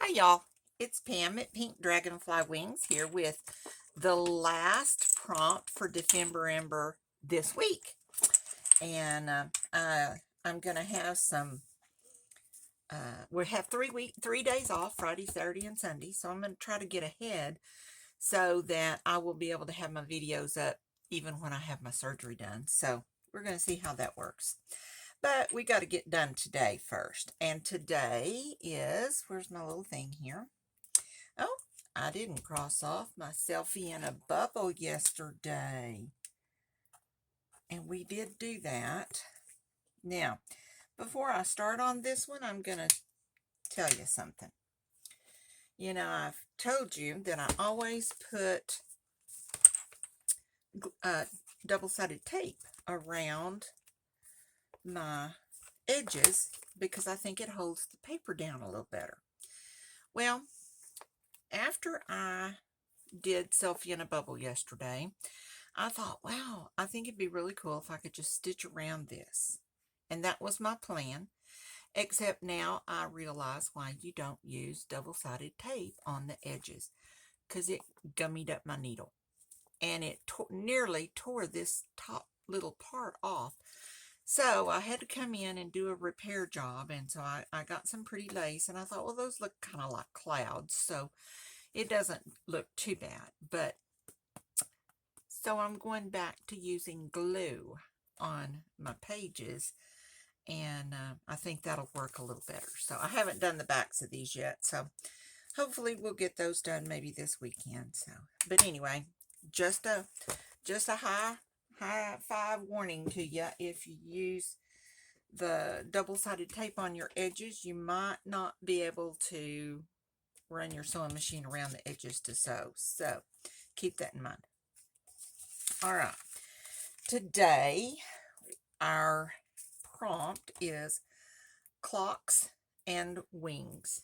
Hi y'all, it's Pam at Pink Dragonfly Wings here with the last prompt for dephemerember this week. And I'm going to have we have 3 days off, Friday, Saturday, and Sunday. So I'm going to try to get ahead so that I will be able to have my videos up even when I have my surgery done. So we're going to see how that works. But we got to get done today first. And today is, where's my little thing here? Oh, I didn't cross off my selfie in a bubble yesterday. And we did do that. Now, before I start on this one, I'm going to tell you something. You know, I've told you that I always put double-sided tape around my edges because I think it holds the paper down a little better. Well, after I did selfie in a bubble yesterday, I thought, wow, I think it'd be really cool if I could just stitch around this. And that was my plan, except now I realize why you don't use double-sided tape on the edges, because it gummied up my needle. And it nearly tore this top little part off. So I had to come in and do a repair job, and so I got some pretty lace, and I thought, well, those look kind of like clouds, so it doesn't look too bad. But so I'm going back to using glue on my pages, and I think that'll work a little better. So I haven't done the backs of these yet, so hopefully we'll get those done maybe this weekend. So, but anyway, just a high five warning to you. If you use the double-sided tape on your edges, you might not be able to run your sewing machine around the edges to sew. So keep that in mind. All right, today our prompt is clocks and wings.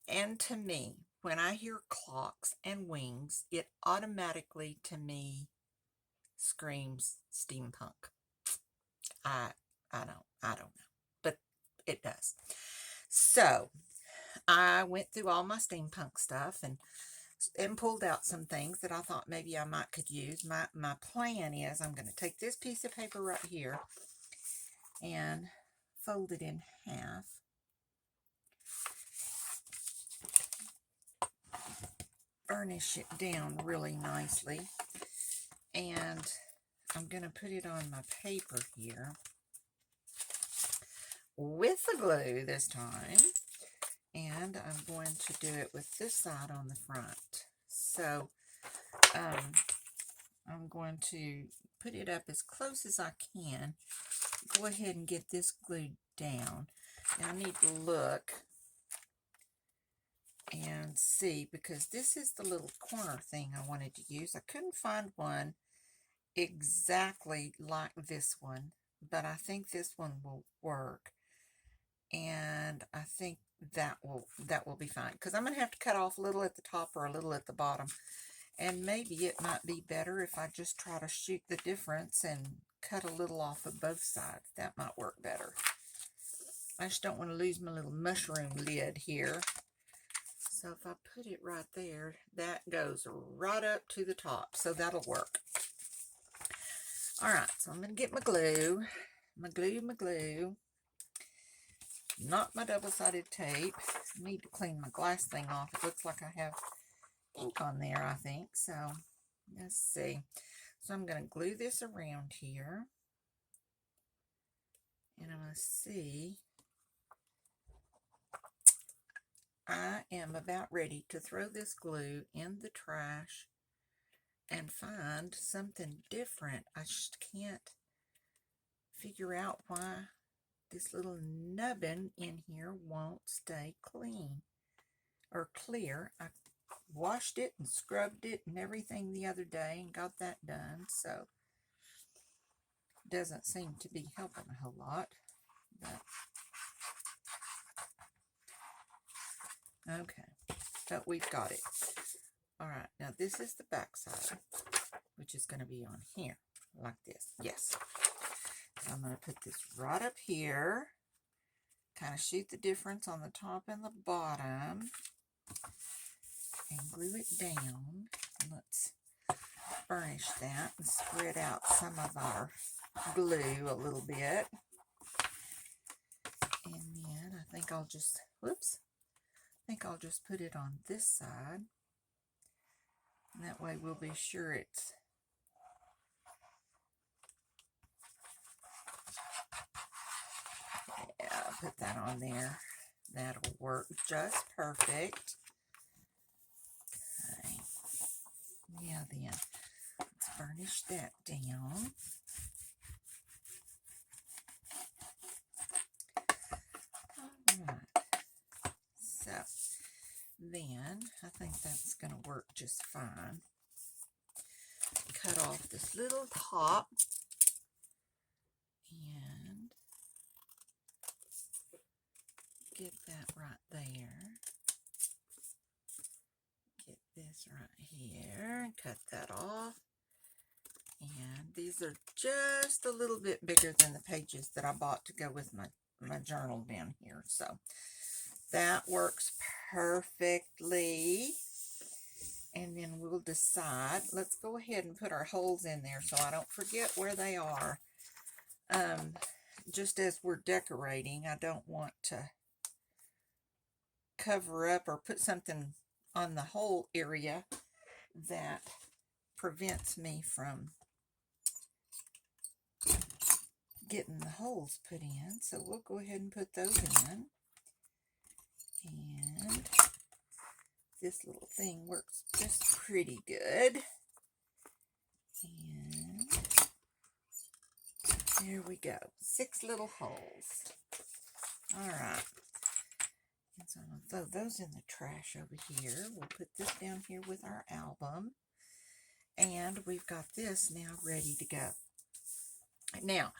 And to me, when I hear clocks and wings, it automatically to me screams steampunk. I don't know, but it does. So I went through all my steampunk stuff and pulled out some things that I thought maybe I might could use. My plan is I'm going to take this piece of paper right here and fold it in half. Burnish it down really nicely. And I'm going to put it on my paper here with the glue this time. And I'm going to do it with this side on the front. So I'm going to put it up as close as I can. Go ahead and get this glued down. Now I need to look and see, because this is the little corner thing I wanted to use. I couldn't find one exactly like this one, but I think this one will work. And I think that will be fine, because I'm going to have to cut off a little at the top or a little at the bottom. And maybe it might be better if I just try to shoot the difference and cut a little off of both sides. That might work better. I just don't want to lose my little mushroom lid here. So if I put it right there, that goes right up to the top. So that'll work. All right, so I'm going to get my glue. My glue. Not my double-sided tape. I need to clean my glass thing off. It looks like I have ink on there, I think. So let's see. So I'm going to glue this around here. And I'm going to see. I am about ready to throw this glue in the trash and find something different. I just can't figure out why this little nubbin in here won't stay clean or clear. I washed it and scrubbed it and everything the other day and got that done, so it doesn't seem to be helping a whole lot. But okay, but we've got it. All right, now this is the back side, which is going to be on here like this. Yes. So I'm going to put this right up here, kind of shoot the difference on the top and the bottom and glue it down. Let's burnish that and spread out some of our glue a little bit. And then I think I'll just, put it on this side. And that way we'll be sure it's put that on there. That'll work just perfect. Okay. Yeah, then let's burnish that down. Alright. So then I think that's going to work just fine. Cut off this little top and get that right there. Get this right here and cut that off. And these are just a little bit bigger than the pages that I bought to go with my journal down here. So that works perfectly. And then we'll decide, let's go ahead and put our holes in there so I don't forget where they are. Just as we're decorating, I don't want to cover up or put something on the hole area that prevents me from getting the holes put in. So we'll go ahead and put those in. And this little thing works just pretty good. And there we go. 6 little holes. All right. And so I'm going to throw those in the trash over here. We'll put this down here with our album. And we've got this now ready to go. Now,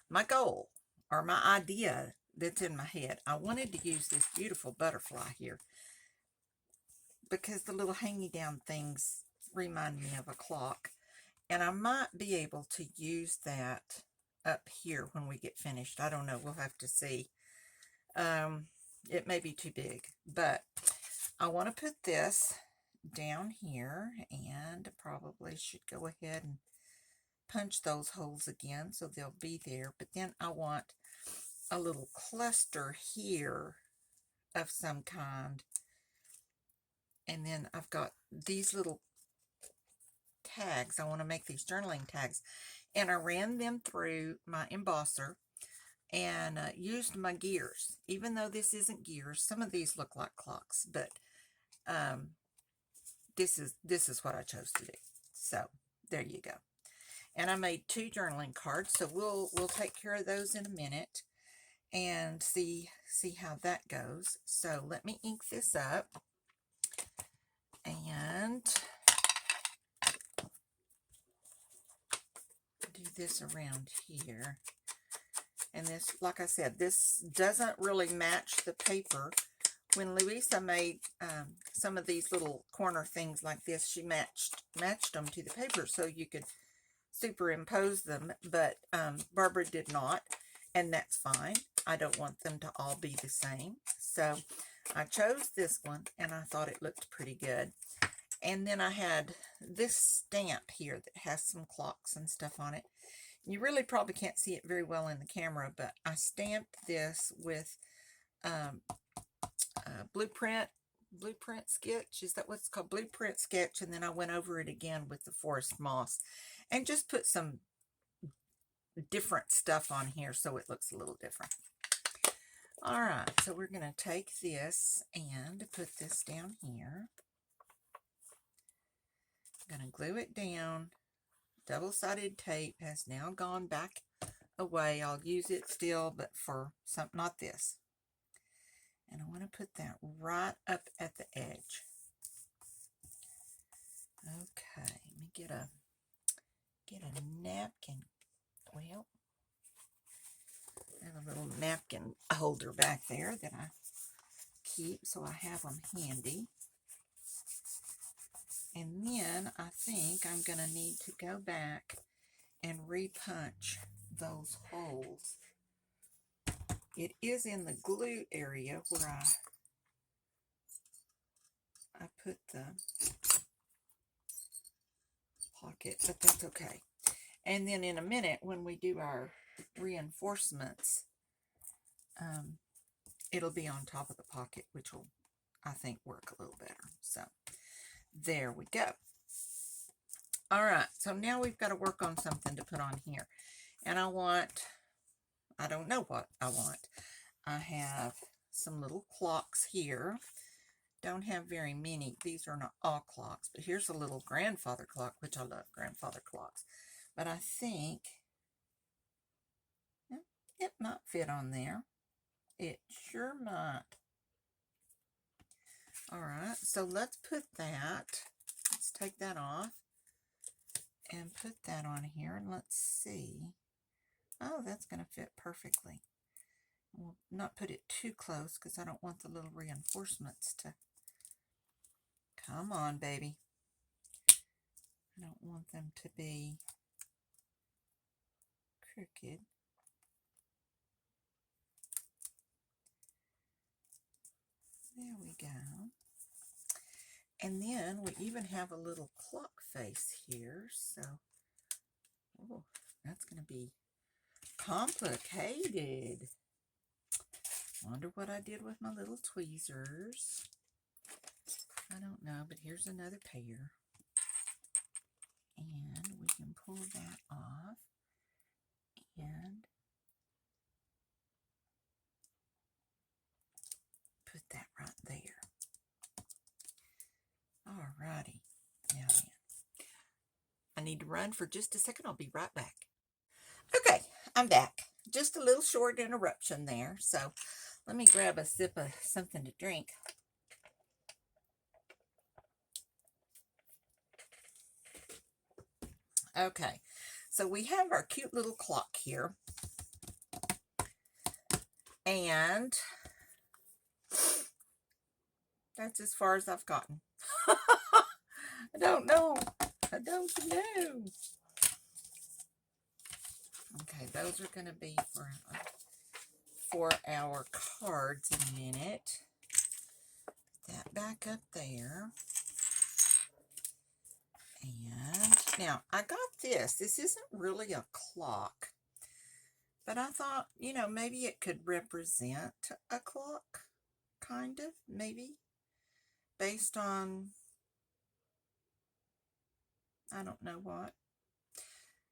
my goal, or my idea that's in my head, I wanted to use this beautiful butterfly here because the little hangy down things remind me of a clock. And I might be able to use that up here when we get finished. I don't know. We'll have to see. It may be too big, but I want to put this down here and probably should go ahead and punch those holes again so they'll be there. But then I want a little cluster here of some kind. And then I've got these little tags. I want to make these journaling tags. And I ran them through my embosser and used my gears. Even though this isn't gears, some of these look like clocks, but this is what I chose to do. So there you go. And I made 2 journaling cards, so we'll take care of those in a minute and see how that goes. So let me ink this up and do this around here. And this, like I said, this doesn't really match the paper. When Louisa made some of these little corner things like this, she matched them to the paper so you could superimpose them, but Barbara did not, and that's fine. I don't want them to all be the same. So I chose this one, and I thought it looked pretty good. And then I had this stamp here that has some clocks and stuff on it. You really probably can't see it very well in the camera, but I stamped this with blueprint sketch. Is that what it's called? Blueprint sketch. And then I went over it again with the forest moss and just put some different stuff on here so it looks a little different. All right, so we're going to take this and put this down here. I'm going to glue it down. Double-sided tape has now gone back away. I'll use it still, but for some, not this. And I want to put that right up at the edge. Okay, let me get a napkin. Well, I have a little napkin holder back there that I keep, so I have them handy. And then I think I'm going to need to go back and repunch those holes It is in the glue area where I put the pocket, but that's okay. And then in a minute, when we do our reinforcements, it'll be on top of the pocket, which will, I think, work a little better. So there we go. All right, so now we've got to work on something to put on here. And I don't know what I want. I have some little clocks here. Don't have very many. These are not all clocks, but here's a little grandfather clock, which I love grandfather clocks. But I think it might fit on there. It sure might. All right, so let's put that. Let's take that off and put that on here, and let's see. Oh, that's going to fit perfectly. We'll not put it too close because I don't want the little reinforcements to... Come on, baby. I don't want them to be crooked. There we go. And then we even have a little clock face here, so oh, that's going to be complicated. Wonder what I did with my little tweezers. I don't know, but here's another pair. And we can pull that off and put that right there. Alrighty. Now then, I need to run for just a second. I'll be right back. Okay, I'm back. Just a little short interruption there. So let me grab a sip of something to drink. Okay, so we have our cute little clock here. And that's as far as I've gotten. I don't know. I don't know. Okay, those are going to be for our cards in a minute. Put that back up there. And now I got this. This isn't really a clock, but I thought, you know, maybe it could represent a clock, kind of, maybe, based on, I don't know what.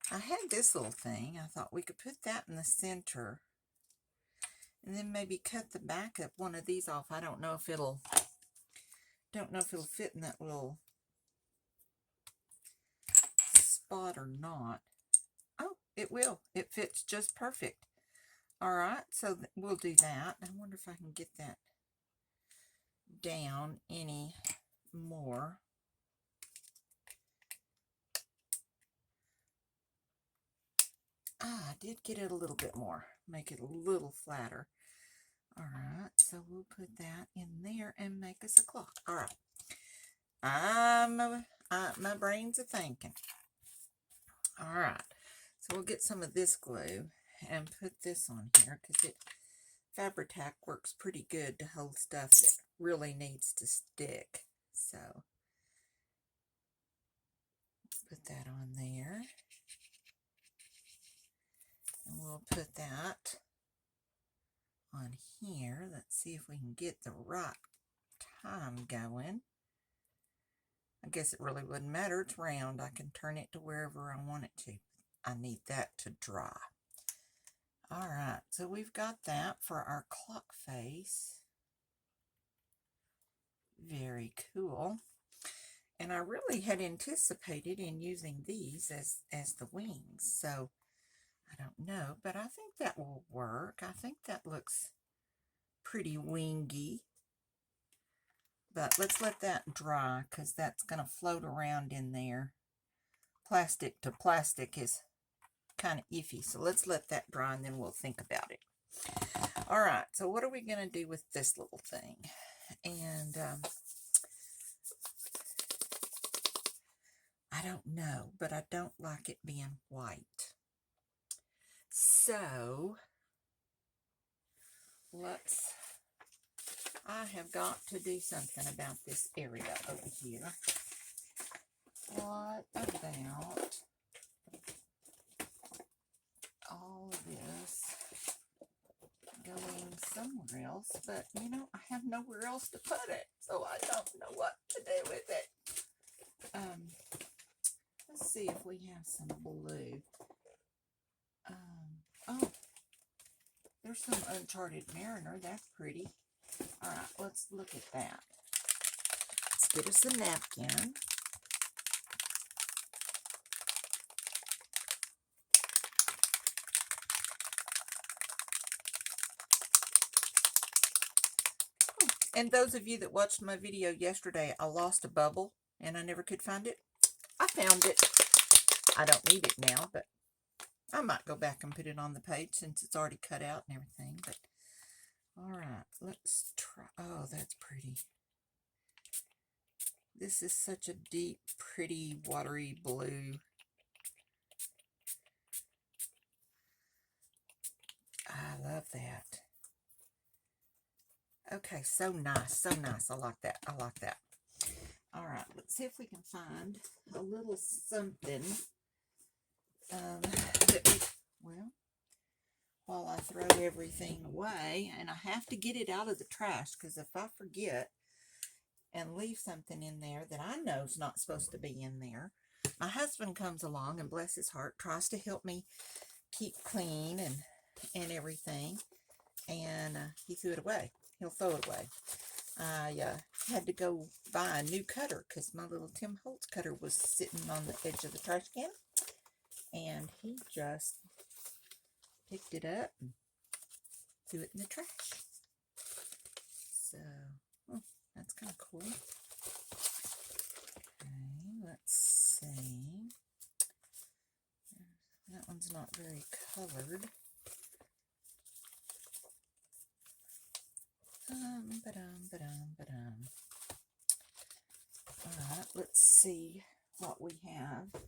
I had this little thing. I thought we could put that in the center and then maybe cut the back of one of these off. I don't know if it'll fit in that little spot or not. Oh, it will. It fits just perfect. All right, so we'll do that. I wonder if I can get that down any more. I did get it a little bit more. Make it a little flatter. All right, so we'll put that in there and make us a clock. All right. My brain's a thinking. All right, so we'll get some of this glue and put this on here because Fabri-Tac works pretty good to hold stuff that really needs to stick. So put that on there. And we'll put that on here. Let's see if we can get the right time going. I guess it really wouldn't matter. It's round. I can turn it to wherever I want it to. I need that to dry. All right, so we've got that for our clock face. Very cool. And I really had anticipated in using these as the wings. So I don't know, but I think that will work. I think that looks pretty wingy. But let's let that dry because that's going to float around in there. Plastic to plastic is kind of iffy. So let's let that dry and then we'll think about it. All right, so what are we going to do with this little thing? And I don't know, but I don't like it being white. So I have got to do something about this area over here. What about all of this going somewhere else? But, you know, I have nowhere else to put it, so I don't know what to do with it. Let's see if we have some blue. Oh, there's some Uncharted Mariner. That's pretty. All right, let's look at that. Let's get us a napkin. And those of you that watched my video yesterday, I lost a bubble and I never could find it. I found it. I don't need it now, but I might go back and put it on the page since it's already cut out and everything. But all right, let's try. Oh, that's pretty. This is such a deep, pretty, watery blue. I love that. Okay, so nice, so nice. I like that. I like that. All right, let's see if we can find a little something well, while I throw everything away, and I have to get it out of the trash, because if I forget and leave something in there that I know is not supposed to be in there, my husband comes along and, bless his heart, tries to help me keep clean and everything, and he threw it away. He'll throw it away. I had to go buy a new cutter because my little Tim Holtz cutter was sitting on the edge of the trash can, and he just picked it up and threw it in the trash. So, that's kind of cool. Okay, let's see. That one's not very colored. Alright, let's see what we have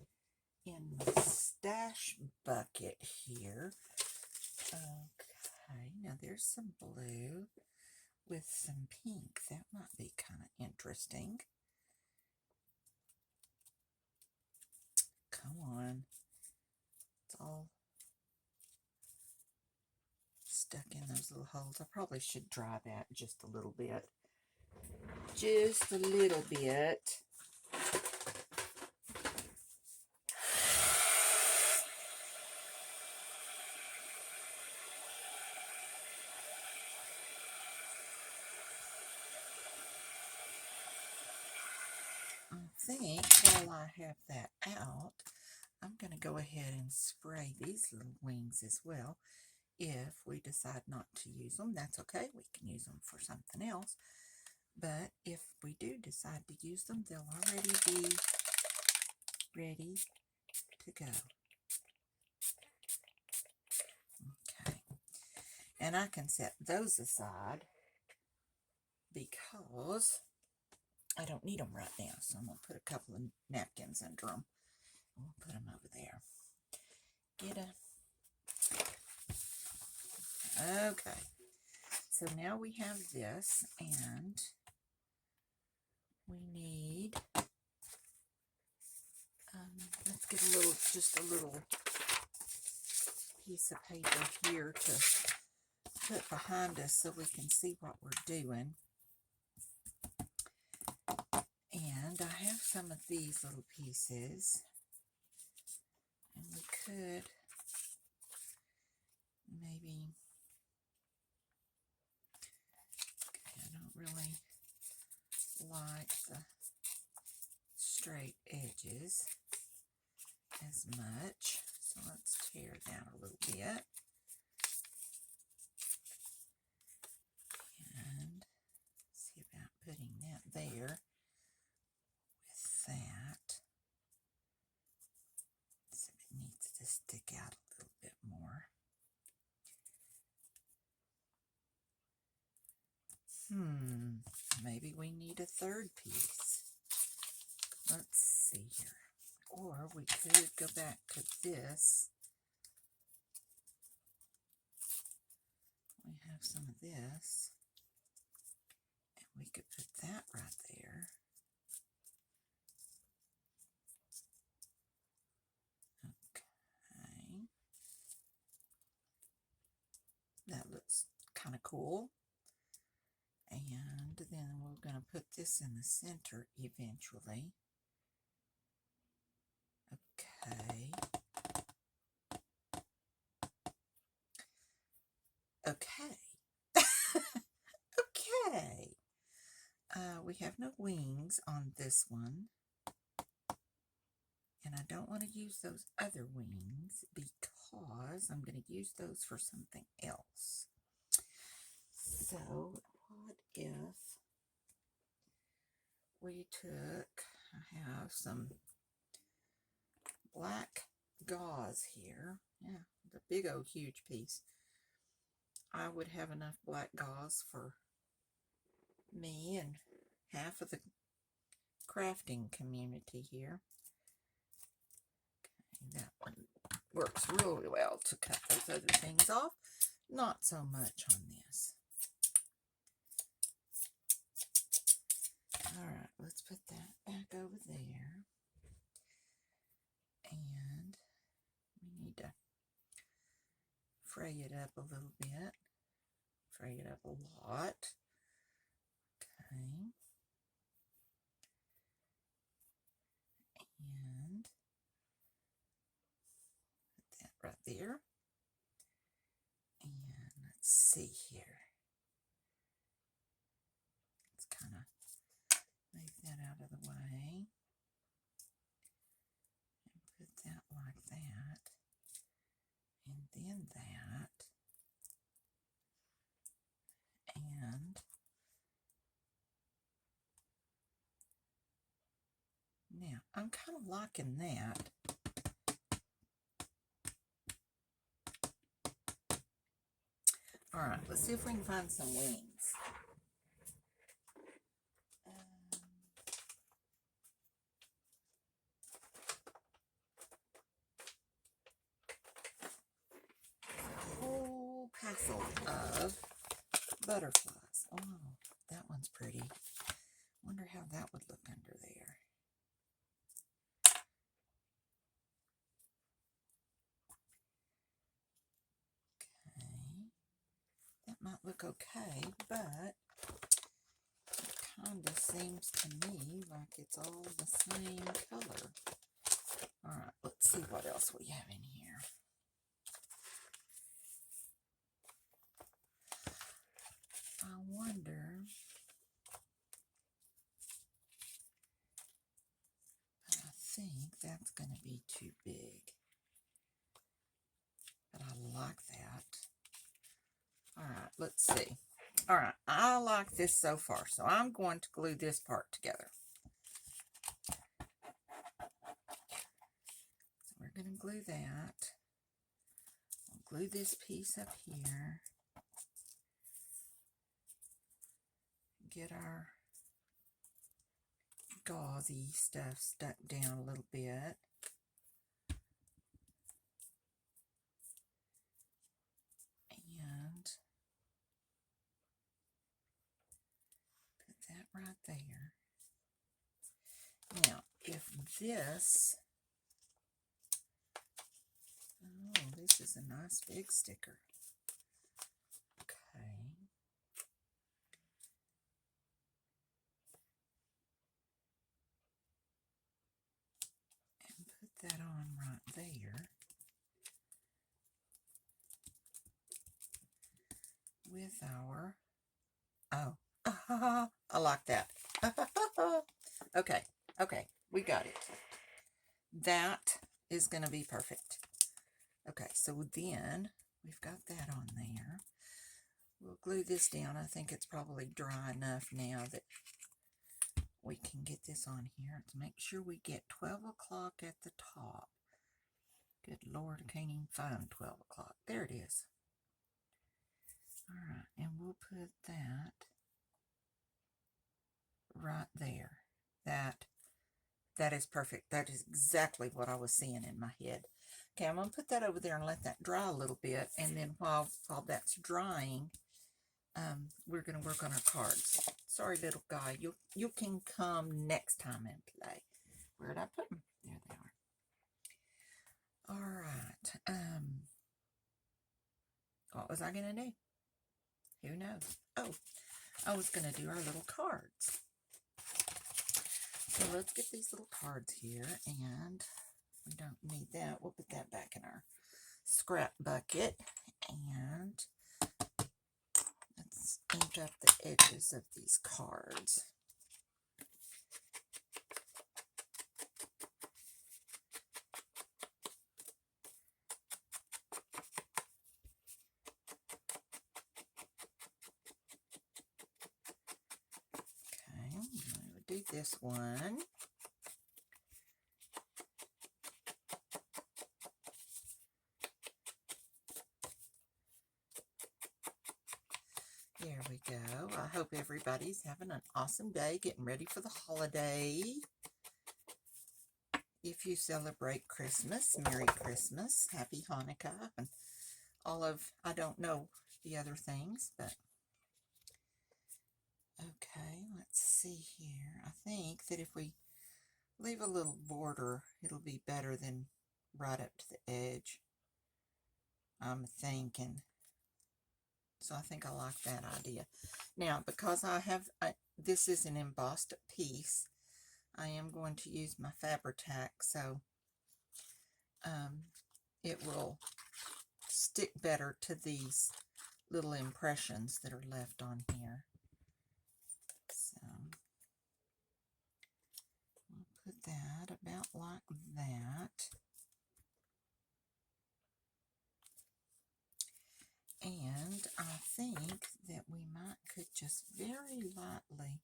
in the stash bucket here. Okay, now there's some blue with some pink. That might be kind of interesting. Come on. It's all stuck in those little holes. I probably should dry that just a little bit. Just a little bit. I think while I have that out, I'm going to go ahead and spray these little wings as well. If we decide not to use them, that's okay. We can use them for something else. But if we do decide to use them, they'll already be ready to go. Okay. And I can set those aside because I don't need them right now. So I'm going to put a couple of napkins under them. We'll put them over there. Okay. So now we have this, and we need, let's get just a little piece of paper here to put behind us so we can see what we're doing. And I have some of these little pieces, and we could maybe, okay, I don't really like the straight edges as much, so let's tear it down a little bit. And see about putting that there with that. So it needs to stick out a little bit more. Maybe we need a third piece. Let's see here. Or we could go back to this. We have some of this, and we could put that right there. Okay. That looks kind of cool. And then we're going to put this in the center eventually. Okay. Okay. Okay. We have no wings on this one. And I don't want to use those other wings because I'm going to use those for something else. So what if we took, I have some black gauze here. Yeah, the big old huge piece. I would have enough black gauze for me and half of the crafting community here. Okay, that one works really well to cut those other things off. Not so much on this. Alright, let's put that back over there. And we need to fray it up a little bit. Fray it up a lot. Okay. And put that right there. And let's see here. Let's kind of move that out of the way. And put that like that. And then that. And now I'm kind of liking that. Alright, let's see if we can find some wings. A whole passel of butterflies. Oh, that one's pretty. Wonder how that would look under there. Okay. That might look okay, but it kind of seems to me like it's all the same color. Alright, let's see what else we have in here. I wonder, but I think that's going to be too big. But I like that. Alright, let's see. Alright, I like this so far, so I'm going to glue this part together. So we're going to glue that. We'll glue this piece up here. Get our gauzy stuff stuck down a little bit. And put that right there. Now, if this, oh, this is a nice big sticker. Okay. And put that on right there. With our, oh, I like that. Okay, okay, we got it. That is going to be perfect. Okay, so then we've got that on there. We'll glue this down. I think it's probably dry enough now that we can get this on here. To make sure we get 12 o'clock at the top. Good Lord, I can't even find 12 o'clock. There it is. Alright, and we'll put that right there. That is perfect. That is exactly what I was seeing in my head. Okay, I'm going to put that over there and let that dry a little bit. And then while that's drying, we're going to work on our cards. Sorry, little guy. You can come next time and play. Where did I put them? There they are. All right. What was I going to do? Who knows? Oh, I was going to do our little cards. So let's get these little cards here, and we don't need that. We'll put that back in our scrap bucket, and let's ink up the edges of these cards. Okay, I'm going to do this one. There we go. I hope everybody's having an awesome day, getting ready for the holiday. If you celebrate Christmas, Merry Christmas, Happy Hanukkah, and all of, I don't know the other things, but okay, let's see here. I think that if we leave a little border, it'll be better than right up to the edge, I'm thinking. So I think I like that idea. Now, because this is an embossed piece, I am going to use my Fabri-Tac, so it will stick better to these little impressions that are left on here. So we'll put that about like that. And I think that we could just very lightly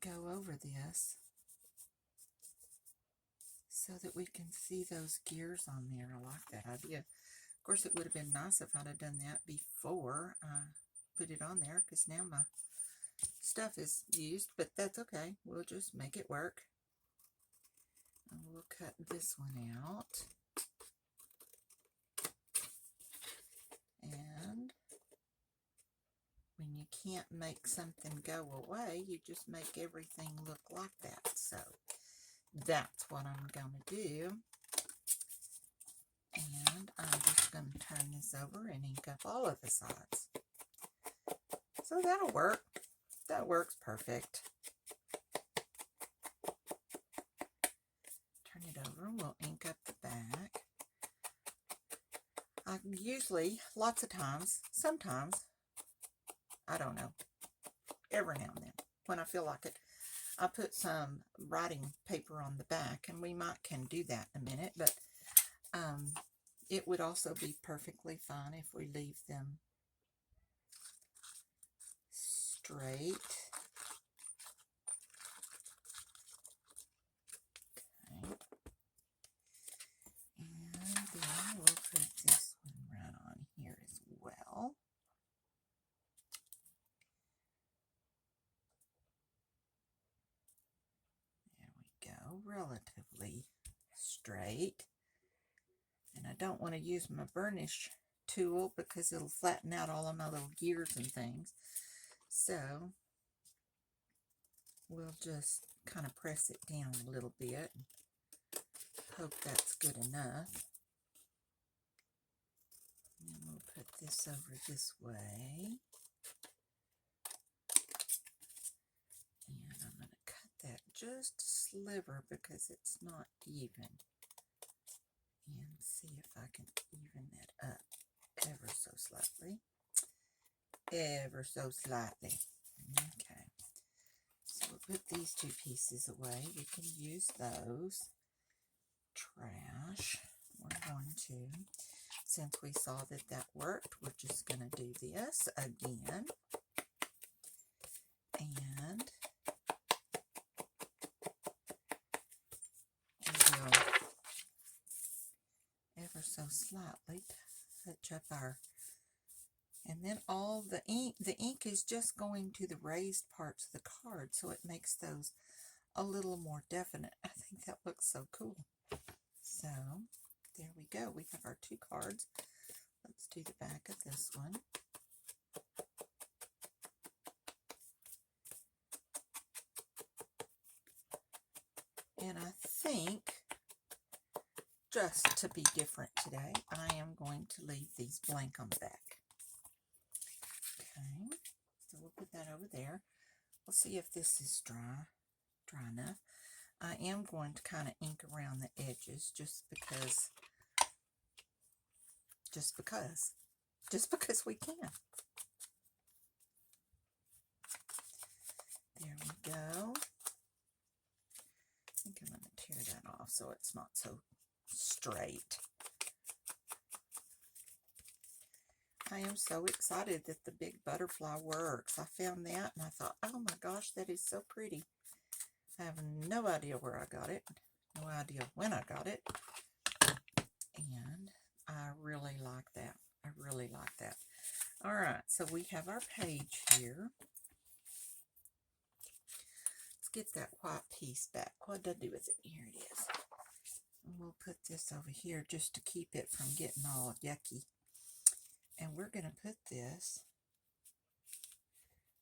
go over this so that we can see those gears on there. I like that idea. Of course, it would have been nice if I'd have done that before I put it on there, because now my stuff is used, but that's okay. We'll just make it work. And we'll cut this one out. And when you can't make something go away, you just make everything look like that. So that's what I'm going to do. And I'm just going to turn this over and ink up all of the sides. So that'll work. That works perfect. Turn it over and we'll ink up the back. I usually, lots of times, sometimes, I don't know, every now and then, when I feel like it, I put some writing paper on the back, and we can do that in a minute, but it would also be perfectly fine if we leave them straight. Okay. And then we'll put this one right on here as well. There we go, relatively straight. And I don't want to use my burnish tool because it'll flatten out all of my little gears and things. So we'll just kind of press it down a little bit. Hope that's good enough. And then we'll put this over this way. And I'm going to cut that just a sliver because it's not even. And see if I can even that up ever so slightly. Ever so slightly. Okay. So we'll put these two pieces away. We can use those. Trash. We're going to, since we saw that that worked, we're just going to do this again. And we'll ever so slightly touch up our, and then all the ink is just going to the raised parts of the card, so it makes those a little more definite. I think that looks so cool. So there we go. We have our two cards. Let's do the back of this one. think, just to be different today, I am going to leave these blank on the back. Okay, so we'll put that over there. We'll see if this is dry enough. I am going to kind of ink around the edges just because we can. There we go. I think I'm going to tear that off so it's not so straight. I am so excited that the big butterfly works. I found that and I thought, oh my gosh, that is so pretty. I have no idea where I got it, no idea when I got it, and I really like that. I really like that. All right, so we have our page here. Let's get that white piece back. What did I do with it? Here it is. And we'll put this over here just to keep it from getting all yucky. And we're going to put this,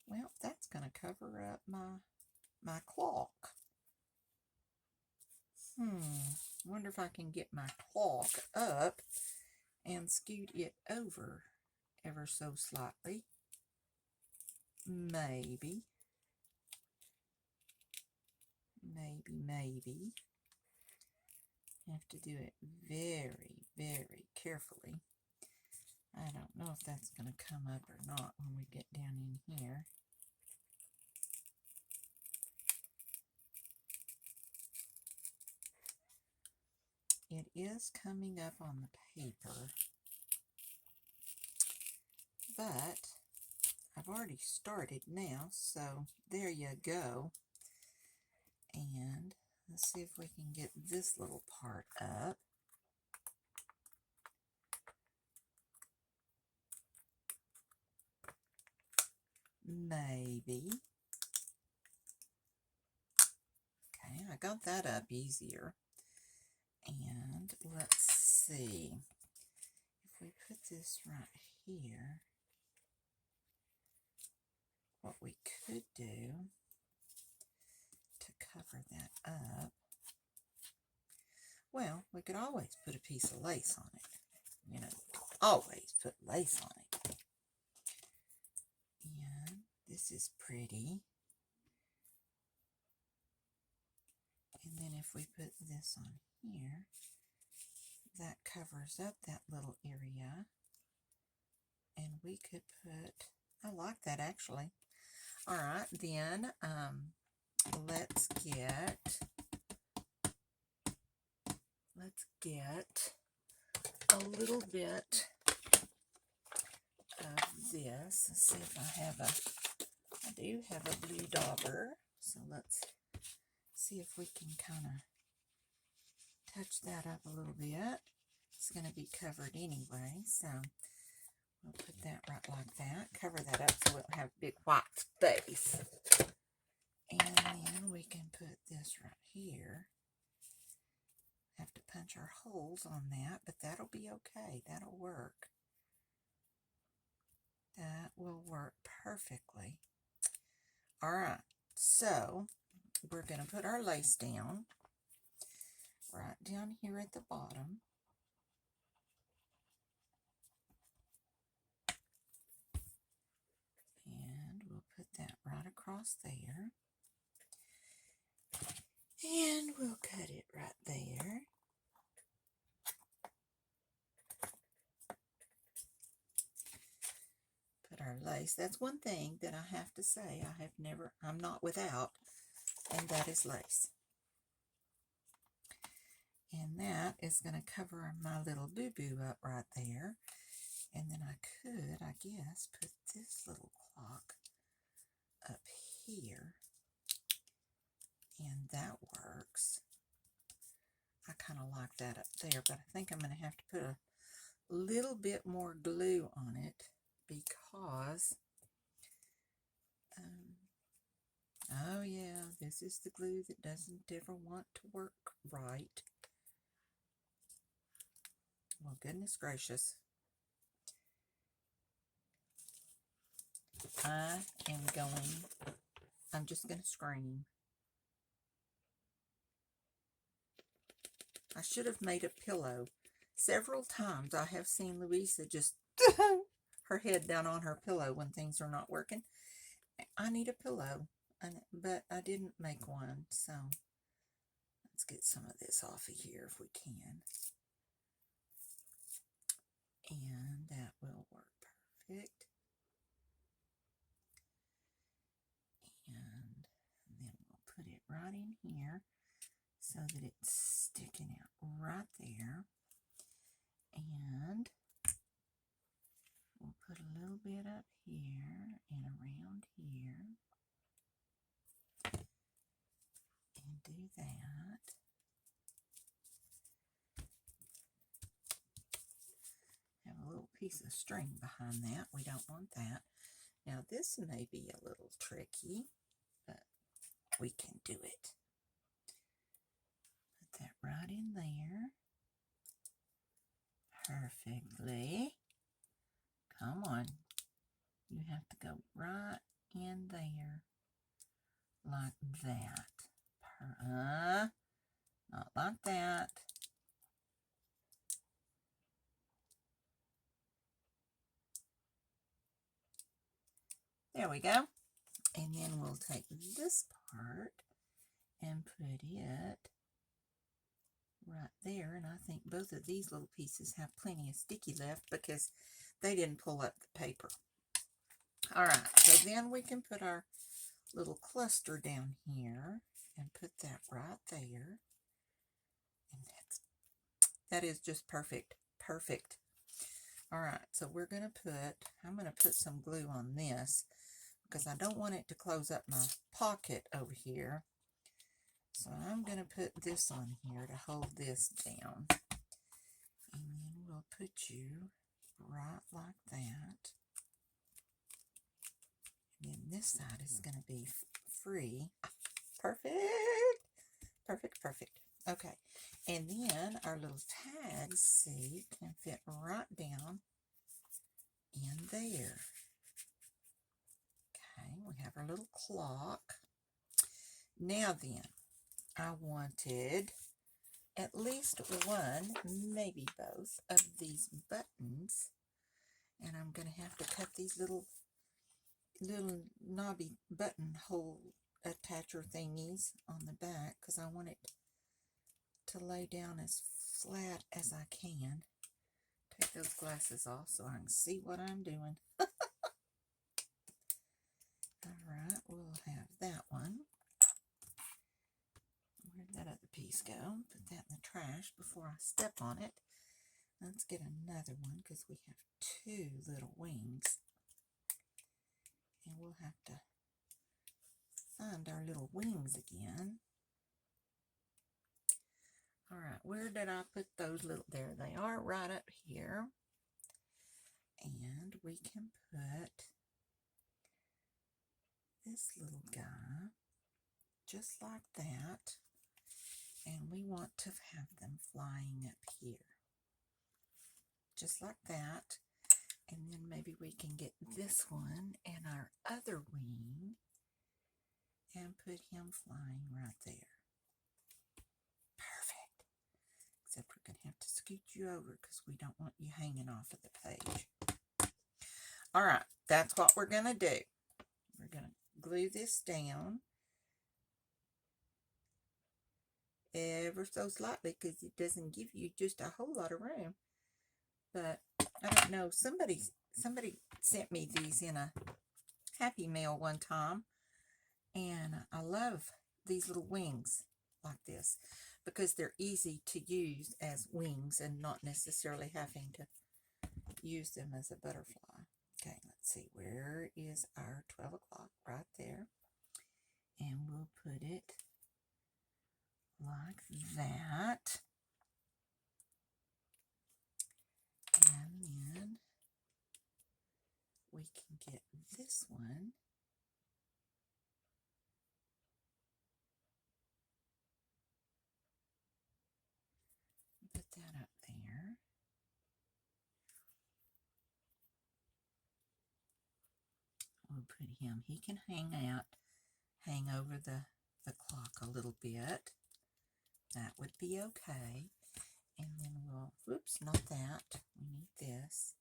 well, that's going to cover up my clock. Wonder if I can get my clock up and scoot it over ever so slightly. Maybe. Have to do it very, very carefully. I don't know if that's going to come up or not when we get down in here. It is coming up on the paper, but I've already started now, so there you go. And let's see if we can get this little part up. Maybe. Okay, I got that up easier. And let's see. If we put this right here, what we could do to cover that up, well, we could always put a piece of lace on it. You know, always put lace on it. And this is pretty. And then if we put this on here, that covers up that little area. And we could put, I like that actually. All right, then let's get a little bit of this. Let's see if I do have a blue dauber. So let's see if we can kind of touch that up a little bit. It's going to be covered anyway, so we'll put that right like that. Cover that up so we don't have a big white space. And then we can put this right here. Have to punch our holes on that, but that'll be okay. That'll work. That will work perfectly. All right, so we're going to put our lace down right down here at the bottom. And we'll put that right across there. And we'll cut it right there. Put our lace. That's one thing that I have to say I'm not without, and that is lace. And that is going to cover my little boo-boo up right there. And then I could, I guess, put this little clock up here. And that works. I kind of like that up there, but I think I'm going to have to put a little bit more glue on it because, oh yeah, this is the glue that doesn't ever want to work right. Well, goodness gracious. I'm just going to scream. I should have made a pillow. Several times I have seen Louisa just her head down on her pillow when things are not working. I need a pillow, but I didn't make one, so let's get some of this off of here if we can. And that will work perfect. And then we'll put it right in here so that it's sticking out right there. And we'll put a little bit up here and around here. And do that. Have a little piece of string behind that. We don't want that. Now this may be a little tricky, but we can do it. Put that right in there. Perfectly. Come on. You have to go right in there. Like that. Not like that. There we go. And then we'll take this part and put it right there. And I think both of these little pieces have plenty of sticky left because they didn't pull up the paper. All right, so then we can put our little cluster down here and put that right there. And that is just perfect. Perfect. All right, so I'm going to put some glue on this because I don't want it to close up my pocket over here. So I'm going to put this on here to hold this down. And then we'll put you right like that. And then this side is going to be free. Perfect. Perfect, perfect. Okay. And then our little tags, see, can fit right down in there. Okay, we have our little clock. Now then, I wanted at least one, maybe both, of these buttons. And I'm going to have to cut these little knobby buttonhole attacher thingies on the back because I want it to lay down as flat as I can. Take those glasses off so I can see what I'm doing. Alright, we'll have that one. Where'd that other piece go? Put that in the trash before I step on it. Let's get another one because we have two little wings. And we'll have to find our little wings again. Alright, where did I put those little? There they are, right up here. And we can put this little guy just like that. And we want to have them flying up here. Just like that. And then maybe we can get this one and our other wing and put him flying right there. Perfect. Except we're going to have to scoot you over because we don't want you hanging off of the page. All right, that's what we're going to do. We're going to glue this down ever so slightly because it doesn't give you just a whole lot of room. But I don't know, somebody sent me these in a Happy Mail one time, and I love these little wings like this because they're easy to use as wings and not necessarily having to use them as a butterfly. Okay, let's see, where is our 12 o'clock? Right there. And we'll put it like that. And then we can get this one. Put that up there. We'll put him, he can hang over the clock a little bit. That would be okay. And then we'll, whoops, not that. We need this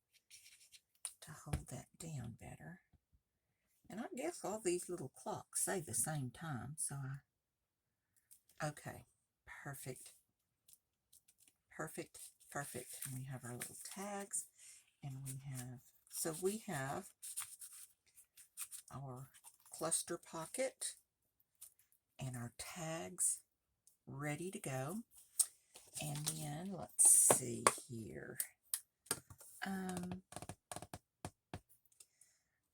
to hold that down better. And I guess all these little clocks say the same time, so okay, perfect, perfect, perfect. And we have our little tags, and we have our cluster pocket and our tags ready to go. And then let's see here.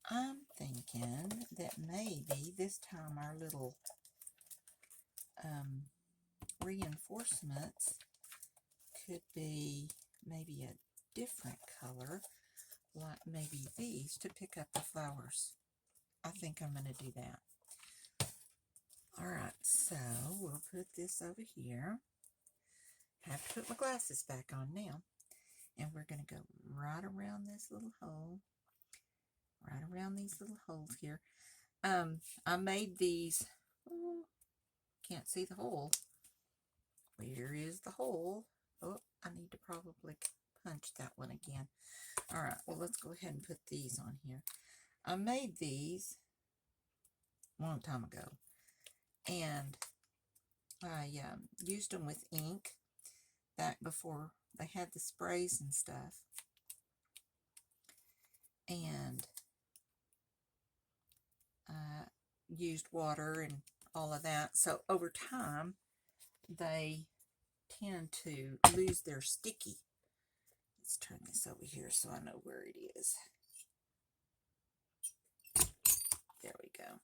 I'm thinking that maybe this time our little reinforcements could be maybe a different color, like maybe these to pick up the flowers. I think I'm going to do that. All right, so we'll put this over here. Have to put my glasses back on now. And we're going to go right around this little hole, right around these little holes here. I made these, oh, can't see the hole. Where is the hole? Oh, I need to probably punch that one again. All right, well, let's go ahead and put these on here. I made these a long time ago, and I used them with ink back before they had the sprays and stuff. And used water and all of that. So over time, they tend to lose their sticky. Let's turn this over here so I know where it is. There we go.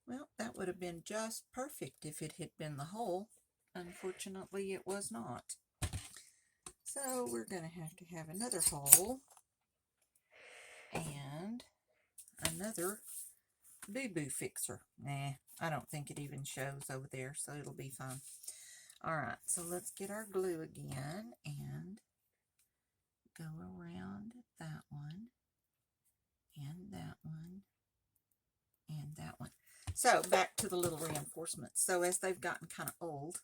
Well, that would have been just perfect if it had been the hole. Unfortunately, it was not. So we're going to have another hole and another boo-boo fixer. Nah, I don't think it even shows over there, so it'll be fine. All right, so let's get our glue again and go around that one and that one and that one. So back to the little reinforcements. So as they've gotten kind of old,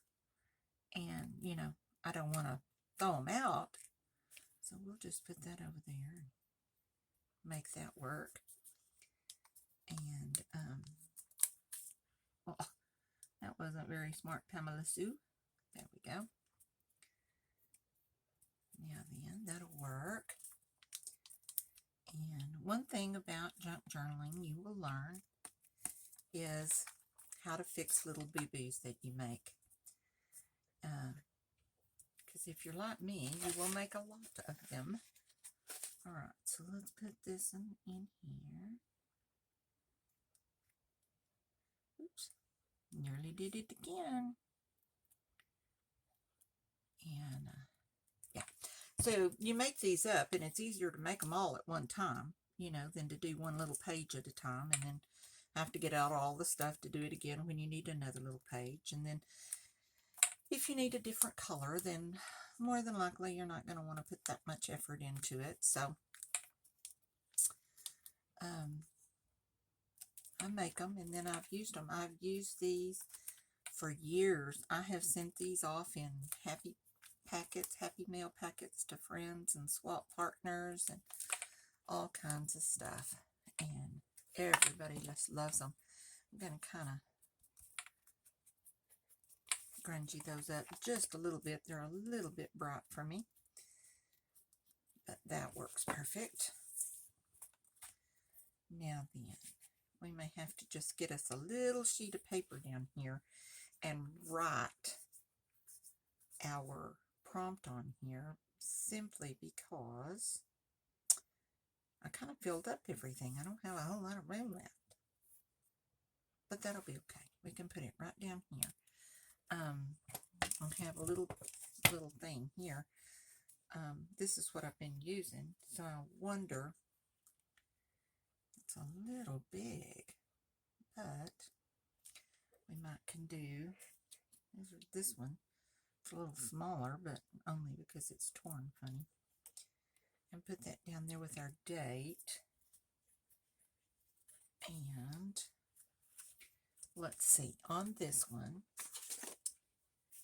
and you know, I don't want to throw them out, so we'll just put that over there and make that work. And oh, that wasn't very smart, Pamela Sue. There we go. Now then, that'll work. And one thing about junk journaling you will learn is how to fix little boo-boos that you make. Because if you're like me, you will make a lot of them. All right, so let's put this in here. Oops, nearly did it again. And yeah, so you make these up, and it's easier to make them all at one time, you know, than to do one little page at a time, and then have to get out all the stuff to do it again when you need another little page. And then if you need a different color, then more than likely you're not going to want to put that much effort into it. So I make them, and then I've used them. I've used these for years. I have sent these off in happy mail packets to friends and swap partners and all kinds of stuff. And everybody just loves them. I'm going to kind of grungy those up just a little bit. They're a little bit bright for me, but that works perfect. Now then, we may have to just get us a little sheet of paper down here and write our prompt on here, simply because I kind of filled up everything. I don't have a whole lot of room left, but that'll be okay. We can put it right down here. I'll have a little thing here. This is what I've been using, so I wonder, it's a little big, but we might can do this one. It's a little smaller, but only because it's torn funny. And put that down there with our date. And let's see, on this one,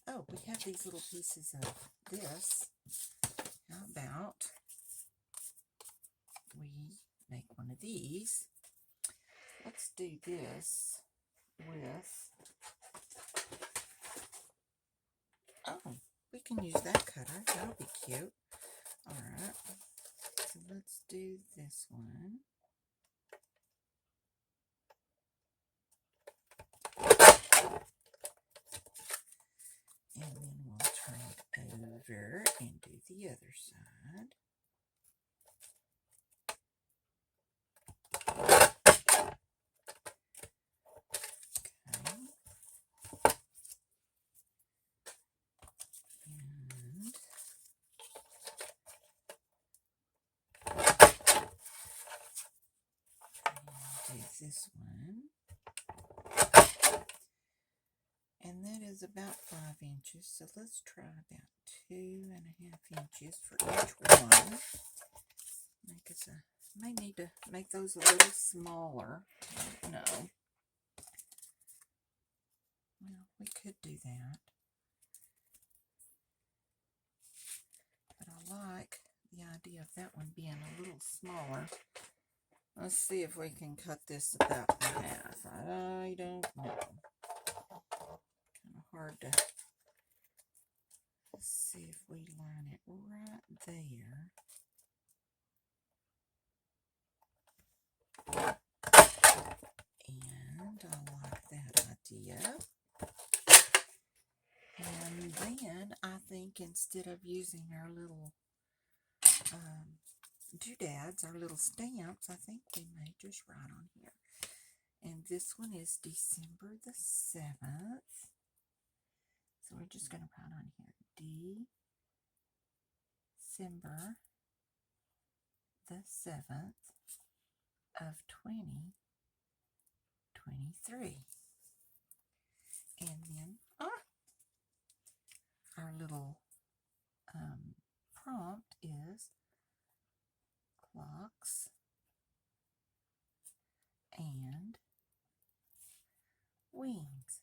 Oh, we have these little pieces of this. How about we make one of these? Let's do this with, oh, we can use that cutter. That'll be cute. All right, so let's do this one. And then we'll turn it over and do the other side. Do this one. And that is about 5 inches. So let's try about 2.5 inches for each one. May need to make those a little smaller. No. Well, we could do that. But I like the idea of that one being a little smaller. Let's see if we can cut this about in half. I don't know. Kind of hard to see if we line it right there. And I like that idea. And then I think instead of using our little doodads, our little stamps, I think we may just write on here. And this one is December the 7th. So we're just going to write on here, December the 7th of 2023. And then our little prompt is clocks and wings.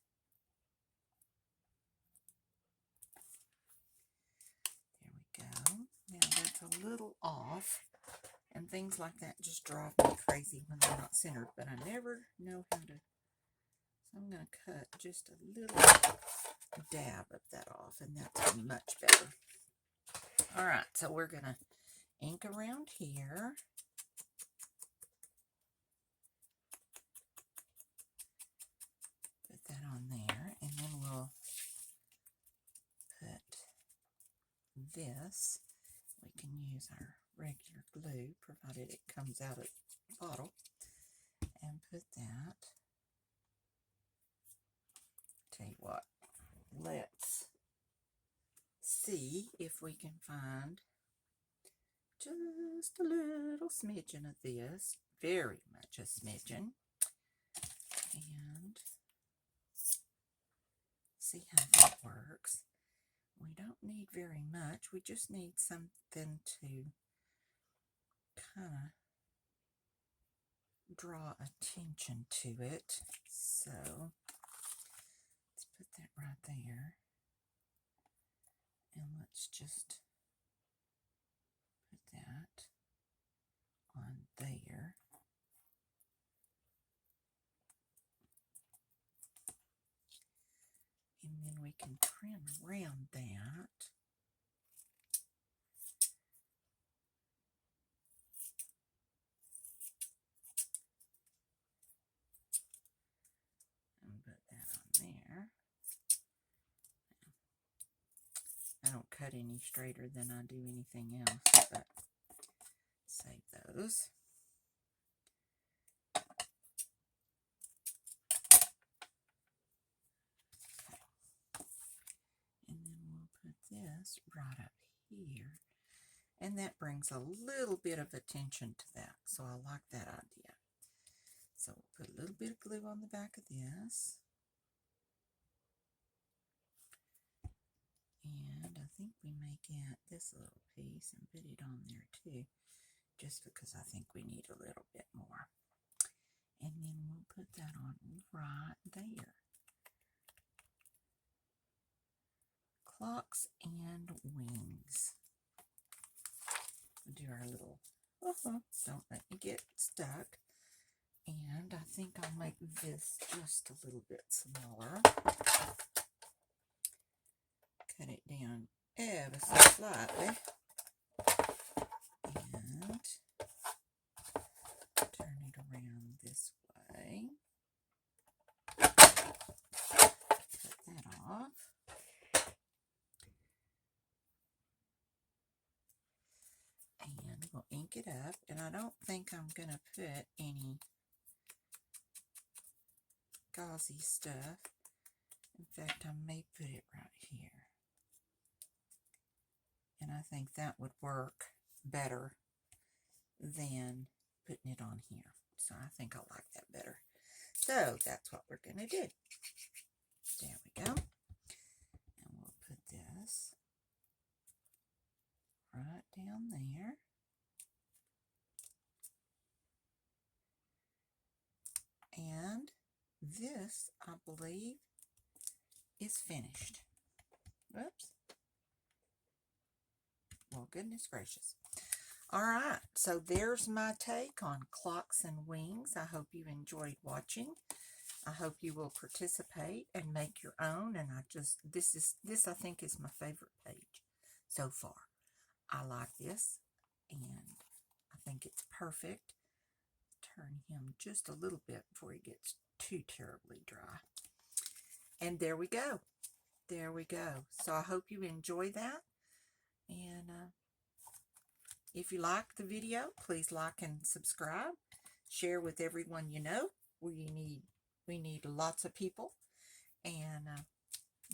There we go. Now that's a little off, and things like that just drive me crazy when they're not centered, but I never know how to. So I'm going to cut just a little dab of that off, and that's much better. All right, so we're going to ink around here. Put that on there, and then we'll put this. We can use our regular glue, provided it comes out of the bottle, and put that. Tell you what, let's see if we can find just a little smidgen of this, very much a smidgen, and see how that works. We don't need very much. We just need something to kind of draw attention to it. So let's put that right there. And let's just put that on there. And then we can trim around that. And put that on there. I don't cut any straighter than I do anything else, but save those. And then we'll put this right up here. And that brings a little bit of attention to that. So I like that idea. So we'll put a little bit of glue on the back of this. And I think we may get this little piece and put it on there too, just because I think we need a little bit more. And then we'll put that on right there. clocks and wings. Do our little, don't let me get stuck. And I think I'll make this just a little bit smaller. Cut it down ever so slightly. And turn it around this way. Cut that off. And we'll ink it up. And I don't think I'm going to put any gauzy stuff. In fact, I may put it right here. And I think that would work better than putting it on here. So I think I like that better. So that's what we're going to do. There we go. And we'll put this right down there. And this, I believe, is finished. Whoops. Well, goodness gracious. All right, so there's my take on clocks and wings. I hope you enjoyed watching. I hope you will participate and make your own. And this I think is my favorite page so far. I like this, and I think it's perfect. Turn him just a little bit before he gets too terribly dry. And there we go. There we go. So I hope you enjoy that. And if you like the video, please like and subscribe. Share with everyone you know. We need lots of people. And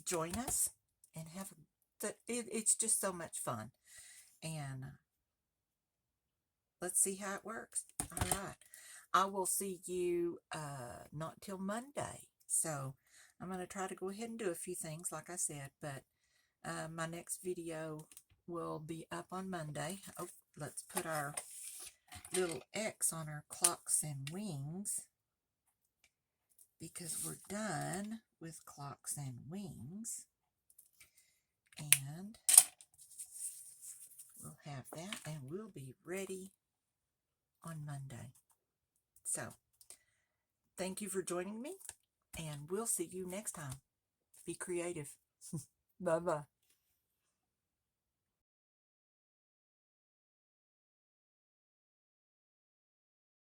join us and have it's just so much fun. And let's see how it works. All right. I will see you not till Monday. So I'm going to try to go ahead and do a few things, like I said, but my next video will be up on Monday. Oh, let's put our little X on our clocks and wings, because we're done with clocks and wings. And we'll have that, and we'll be ready on Monday. So thank you for joining me, and we'll see you next time. Be creative. Bye-bye.